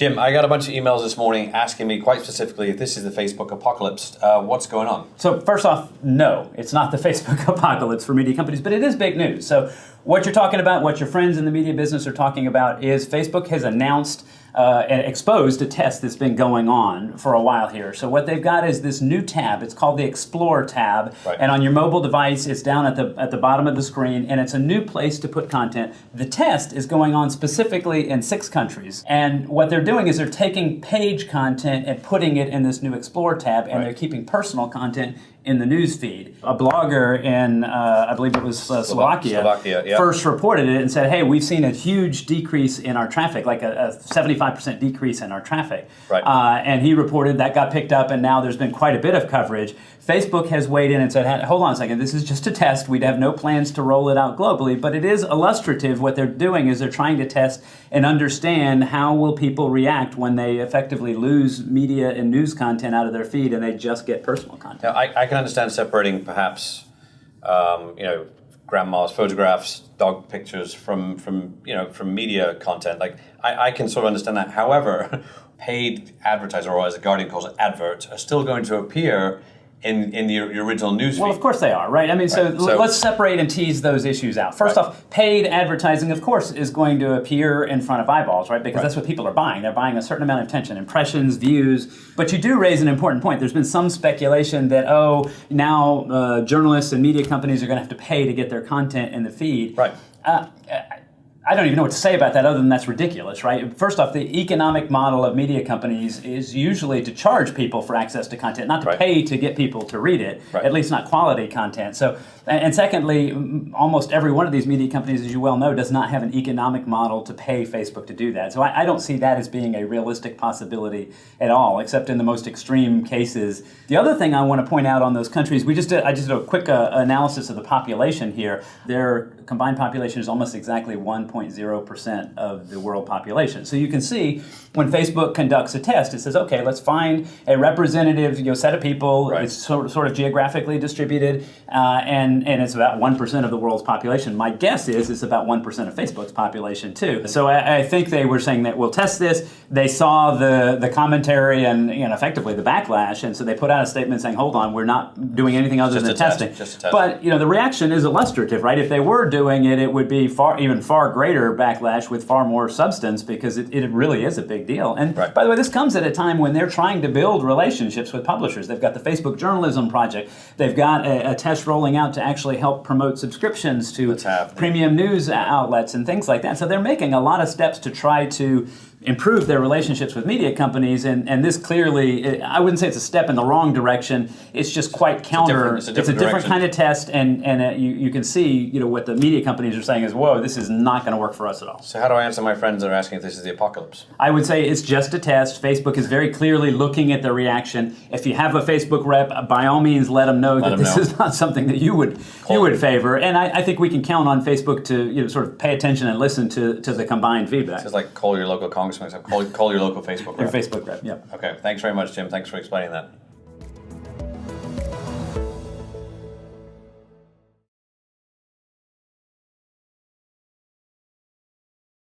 Jim, I got a bunch of emails this morning asking me quite specifically if this is the Facebook apocalypse. What's going on? So first off, no, it's not the Facebook apocalypse for media companies, but it is big news. So what you're talking about, what your friends in the media business are talking about is Facebook has announced and exposed a test that's been going on for a while here. So what they've got is this new tab. It's called the Explore tab. Right. And on your mobile device, it's down at the bottom of the screen, and it's a new place to put content. The test is going on specifically in 6 countries. And what they're doing is they're taking page content and putting it in this new Explore tab, and they're keeping personal content in the news feed. A blogger in, I believe it was Slovakia, first reported it and said, hey, we've seen a huge decrease in our traffic, like a 75% decrease in our traffic. Right. And he reported that got picked up, and now there's been quite a bit of coverage. Facebook has weighed in and said, hold on a second, this is just a test. We'd have no plans to roll it out globally, but it is illustrative. What they're doing is they're trying to test and understand how will people react when they effectively lose media and news content out of their feed and they just get personal content. Now, I can understand separating perhaps, grandma's photographs, dog pictures from media content. Like, I can sort of understand that. However, paid advertiser, or as the Guardian calls it, adverts, are still going to appear in the original news feed. Well, of course they are, right? I mean, so let's separate and tease those issues out. First off, paid advertising, of course, is going to appear in front of eyeballs, right? Because that's what people are buying. They're buying a certain amount of attention, impressions, views. But you do raise an important point. There's been some speculation that, now journalists and media companies are going to have to pay to get their content in the feed. Right. I don't even know what to say about that other than that's ridiculous, right? First off, the economic model of media companies is usually to charge people for access to content, not to pay to get people to read it, at least not quality content. So, and secondly, almost every one of these media companies, as you well know, does not have an economic model to pay Facebook to do that. So I don't see that as being a realistic possibility at all, except in the most extreme cases. The other thing I want to point out on those countries, I just did a quick analysis of the population here. Their combined population is almost exactly 1.0% of the world population. So you can see when Facebook conducts a test, it says, okay, let's find a representative set of people. It's sort of geographically distributed, and it's about 1% of the world's population. My guess is it's about 1% of Facebook's population too. So I think they were saying that we'll test this. They saw the commentary and effectively the backlash, and so they put out a statement saying, hold on, we're not doing anything other than testing. Just a test. But the reaction is illustrative, right? If they were doing it, it would be even far greater backlash with far more substance, because it really is a big deal. And by the way, this comes at a time when they're trying to build relationships with publishers. They've got the Facebook Journalism Project. They've got a test rolling out to actually help promote subscriptions to premium news outlets and things like that. So they're making a lot of steps to try to improve their relationships with media companies, and this clearly, I wouldn't say it's a step in the wrong direction. It's just quite counter. It's a different kind of test, and you can see what the media companies are saying is, whoa, this is not going to work for us at all. So how do I answer my friends that are asking if this is the apocalypse? I would say it's just a test. Facebook is very clearly looking at the reaction. If you have a Facebook rep, by all means, let them know that this is not something that you would favor. And I think we can count on Facebook to sort of pay attention and listen to the combined feedback. It's like call your local congressman. Call your local Facebook rep. Your Facebook rep, yeah. Okay, thanks very much, Jim. Thanks for explaining that.